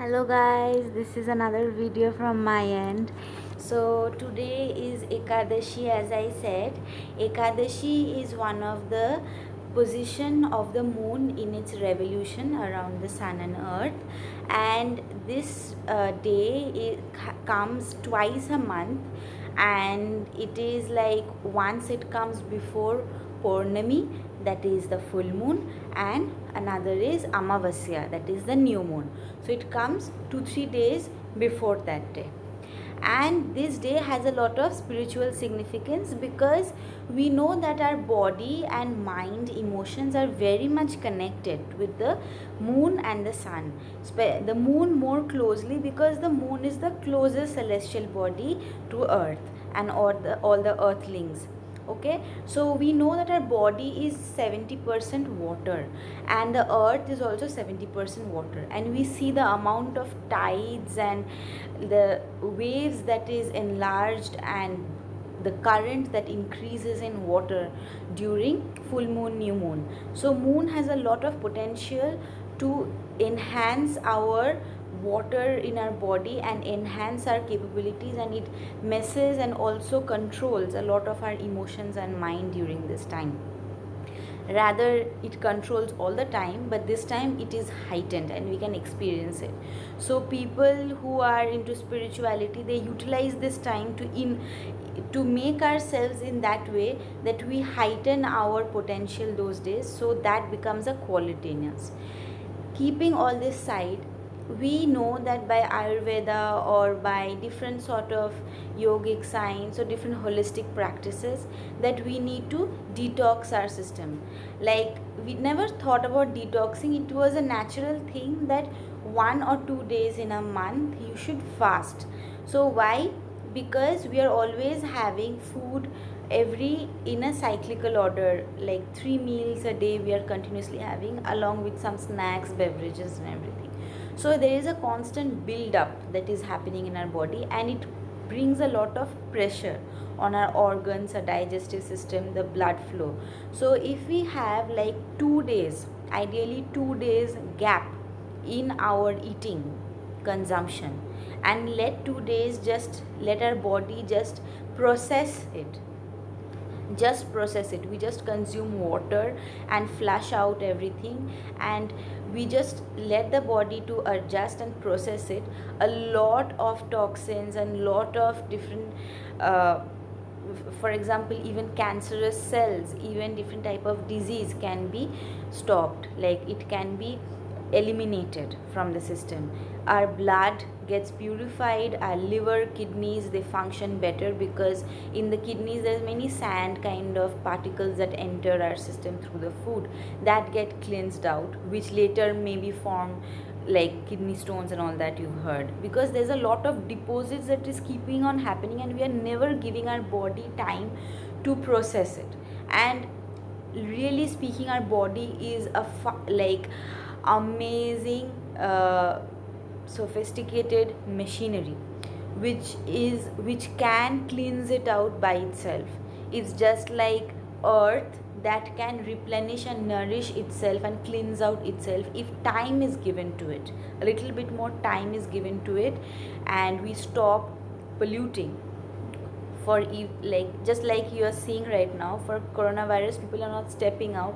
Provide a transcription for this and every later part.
Hello guys, this is another video from my end. So today is Ekadashi. As I said, Ekadashi is one of the position of the moon in its revolution around the sun and earth, and this day comes twice a month, and it is like once it comes before Purnami, that is the full moon, and another is Amavasya, that is the new moon. So it comes 2-3 days before that day. And this day has a lot of spiritual significance because we know that our body and mind emotions are very much connected with the moon and the sun. The moon more closely because the moon is the closest celestial body to earth and all the earthlings. Okay, so we know that our body is 70% water and the earth is also 70% water, and we see the amount of tides and the waves that is enlarged and the current that increases in water during full moon, new moon. So moon has a lot of potential to enhance our water in our body and enhance our capabilities, and it messes and also controls a lot of our emotions and mind during this time. Rather, it controls all the time, but this time it is heightened and we can experience it. So people who are into spirituality, they utilize this time to make ourselves in that way that we heighten our potential those days, so that becomes a quality in us. Keeping all this side, we know that by Ayurveda or by different sort of yogic science or different holistic practices, that we need to detox our system. Like, we never thought about detoxing. It was a natural thing that 1 or 2 days in a month you should fast. So why? Because we are always having food every in a cyclical order, like 3 meals a day we are continuously having, along with some snacks, beverages and everything. So there is a constant build up that is happening in our body, and it brings a lot of pressure on our organs, our digestive system, the blood flow. So if we have like 2 days, ideally 2 days gap in our eating consumption, and let 2 days just let our body just process it, we just consume water and flush out everything, and we just let the body to adjust and process it. A lot of toxins and lot of different for example, even cancerous cells, even different type of disease can be stopped, like it can be eliminated from the system. Our blood gets purified, our liver, kidneys, they function better because in the kidneys there's many sand kind of particles that enter our system through the food, that get cleansed out, which later maybe form like kidney stones and all that you've heard, because there's a lot of deposits that is keeping on happening and we are never giving our body time to process it. And really speaking, our body is a like amazing sophisticated machinery which can cleanse it out by itself. It's just like earth that can replenish and nourish itself and cleanse out itself if time is given to it, a little bit more time is given to it, and we stop polluting. For like, just like you are seeing right now, for coronavirus, people are not stepping out,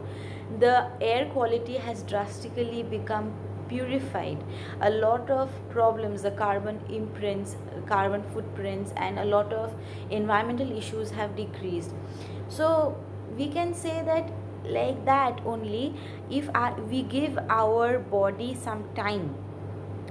the air quality has drastically become purified. A lot of problems, the carbon imprints, carbon footprints, and a lot of environmental issues have decreased. So we can say that like that only, if we give our body some time.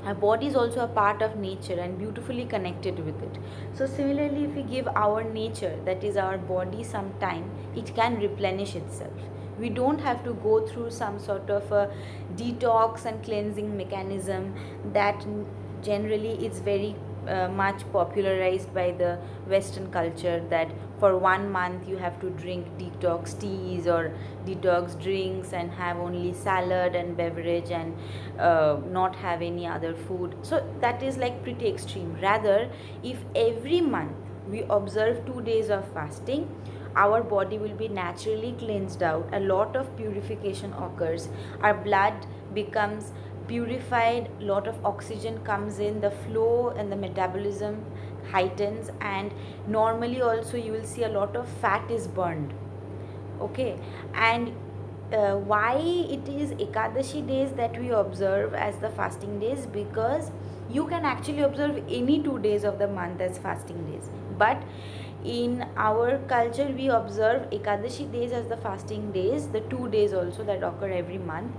Our body is also a part of nature and beautifully connected with it. So similarly, if we give our nature, that is our body, some time, it can replenish itself. We don't have to go through some sort of a detox and cleansing mechanism that generally is very much popularized by the Western culture, that for 1 month you have to drink detox teas or detox drinks and have only salad and beverage and not have any other food. So that is like pretty extreme. Rather, if every month we observe 2 days of fasting, our body will be naturally cleansed out, a lot of purification occurs, our blood becomes purified, lot of oxygen comes in, the flow and the metabolism heightens, and normally also you will see a lot of fat is burned. Okay. And why it is Ekadashi days that we observe as the fasting days? Because you can actually observe any 2 days of the month as fasting days, but in our culture we observe Ekadashi days as the fasting days, the 2 days also that occur every month,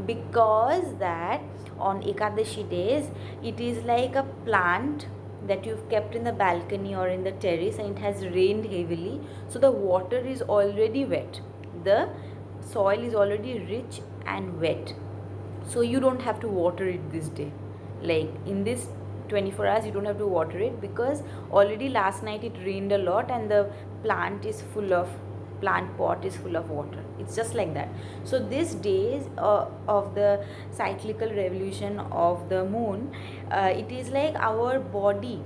because that on Ekadashi days it is like a plant that you've kept in the balcony or in the terrace, and it has rained heavily, so the water is already wet, the soil is already rich and wet, so you don't have to water it this day. Like in this 24 hours you don't have to water it, because already last night it rained a lot and the plant pot is full of water. It's just like that. So these days of the cyclical revolution of the moon, it is like our body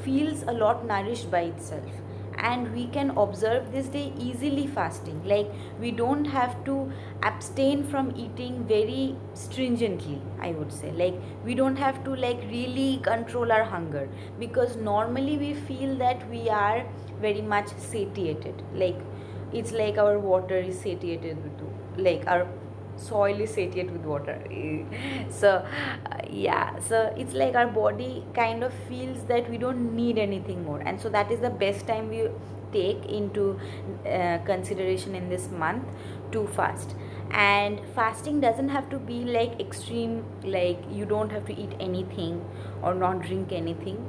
feels a lot nourished by itself, and we can observe this day easily fasting. Like we don't have to abstain from eating very stringently, I would say. Like we don't have to like really control our hunger, because normally we feel that we are very much satiated. Like it's like our water is satiated with, like our soil is satiated with water. So yeah, so it's like our body kind of feels that we don't need anything more, and so that is the best time we take into consideration in this month to fast. And fasting doesn't have to be like extreme, like you don't have to eat anything or not drink anything.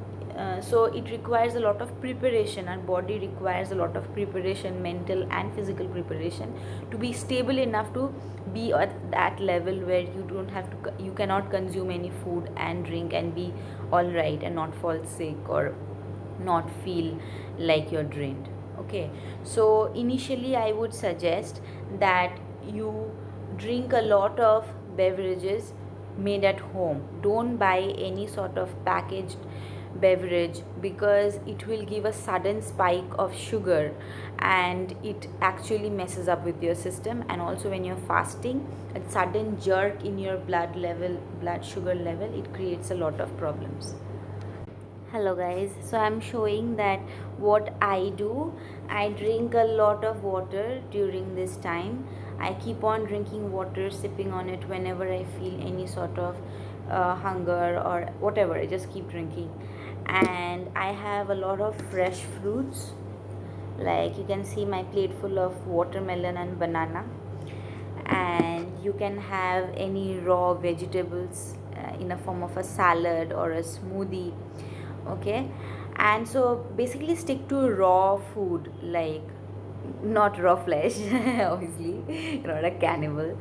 So it requires a lot of preparation. Our body requires a lot of preparation, mental and physical preparation, to be stable enough to be at that level where you don't have to, you cannot consume any food and drink and be all right and not fall sick or not feel like you're drained. Okay, so initially I would suggest that you drink a lot of beverages made at home. Don't buy any sort of packaged beverage, because it will give a sudden spike of sugar and it actually messes up with your system. And also when you're fasting, a sudden jerk in your blood sugar level, it creates a lot of problems. Hello guys, so I'm showing that what I do. I drink a lot of water during this time. I keep on drinking water, sipping on it whenever I feel any sort of hunger or whatever. I just keep drinking. And I have a lot of fresh fruits. Like you can see my plate full of watermelon and banana. And you can have any raw vegetables in a form of a salad or a smoothie. Okay, and so basically stick to raw food, like not raw flesh. Obviously you're not a cannibal.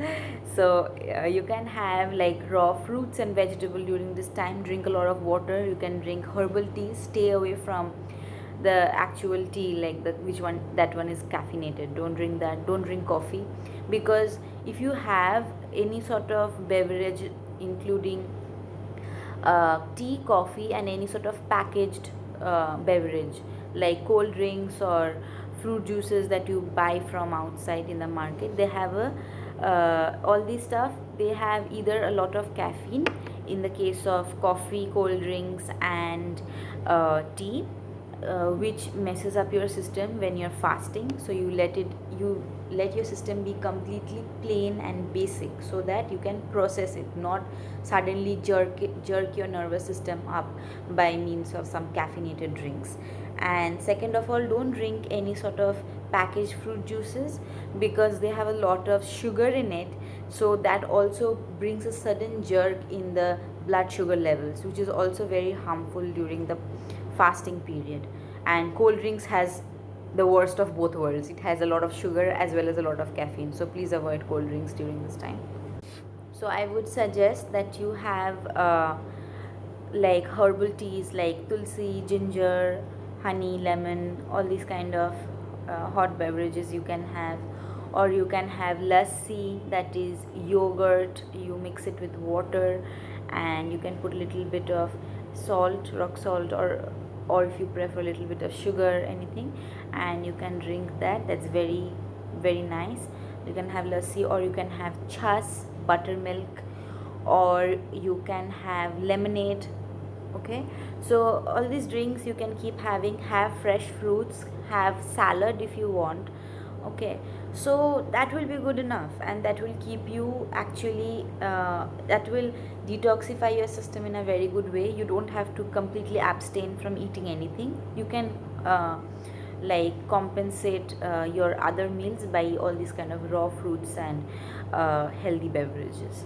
So you can have like raw fruits and vegetable during this time. Drink a lot of water. You can drink herbal tea. Stay away from the actual tea, like the which one, that one is caffeinated. Don't drink that. Don't drink coffee, because if you have any sort of beverage including tea, coffee and any sort of packaged beverage like cold drinks or fruit juices that you buy from outside in the market, they have a all these stuff, they have either a lot of caffeine in the case of coffee, cold drinks and tea, which messes up your system when you're fasting. So you let your system be completely plain and basic, so that you can process it, not suddenly jerk your nervous system up by means of some caffeinated drinks. And second of all, don't drink any sort of packaged fruit juices, because they have a lot of sugar in it, so that also brings a sudden jerk in the blood sugar levels, which is also very harmful during the fasting period. And cold drinks has the worst of both worlds. It has a lot of sugar as well as a lot of caffeine, so please avoid cold drinks during this time. So I would suggest that you have like herbal teas like tulsi, ginger, honey, lemon, all these kind of hot beverages you can have. Or you can have lassi, that is yogurt, you mix it with water and you can put a little bit of salt, rock salt, or if you prefer a little bit of sugar, anything, and you can drink that. That's very nice. You can have lassi, or you can have chas, buttermilk, or you can have lemonade. Okay, so all these drinks you can keep having. Have fresh fruits, have salad if you want. Okay, so that will be good enough, and that will keep you actually that will detoxify your system in a very good way. You don't have to completely abstain from eating anything. You can like compensate your other meals by all these kind of raw fruits and healthy beverages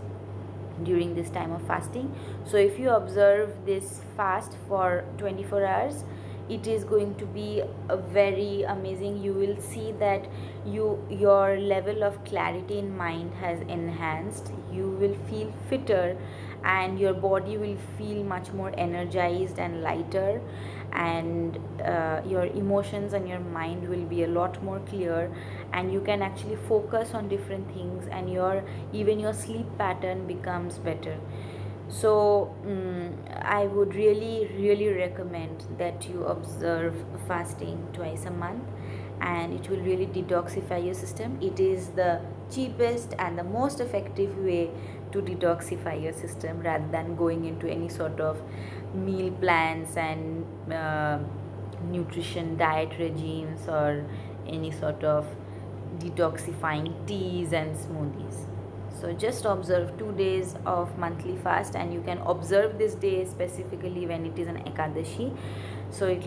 during this time of fasting. So if you observe this fast for 24 hours, it is going to be a very amazing. You will see that your level of clarity in mind has enhanced. You will feel fitter, and your body will feel much more energized and lighter, and your emotions and your mind will be a lot more clear, and you can actually focus on different things, and even your sleep pattern becomes better. So I would really recommend that you observe fasting twice a month, and it will really detoxify your system. It is the cheapest and the most effective way to detoxify your system, rather than going into any sort of meal plans and nutrition diet regimes, or any sort of detoxifying teas and smoothies. So just observe 2 days of monthly fast, and you can observe this day specifically when it is an Ekadashi. So it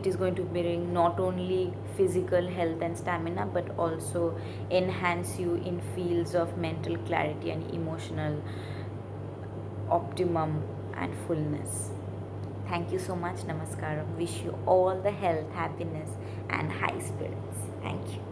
is going to bring not only physical health and stamina, but also enhance you in fields of mental clarity and emotional optimum and fullness. Thank you so much. Namaskaram. Wish you all the health, happiness, and high spirits. Thank you.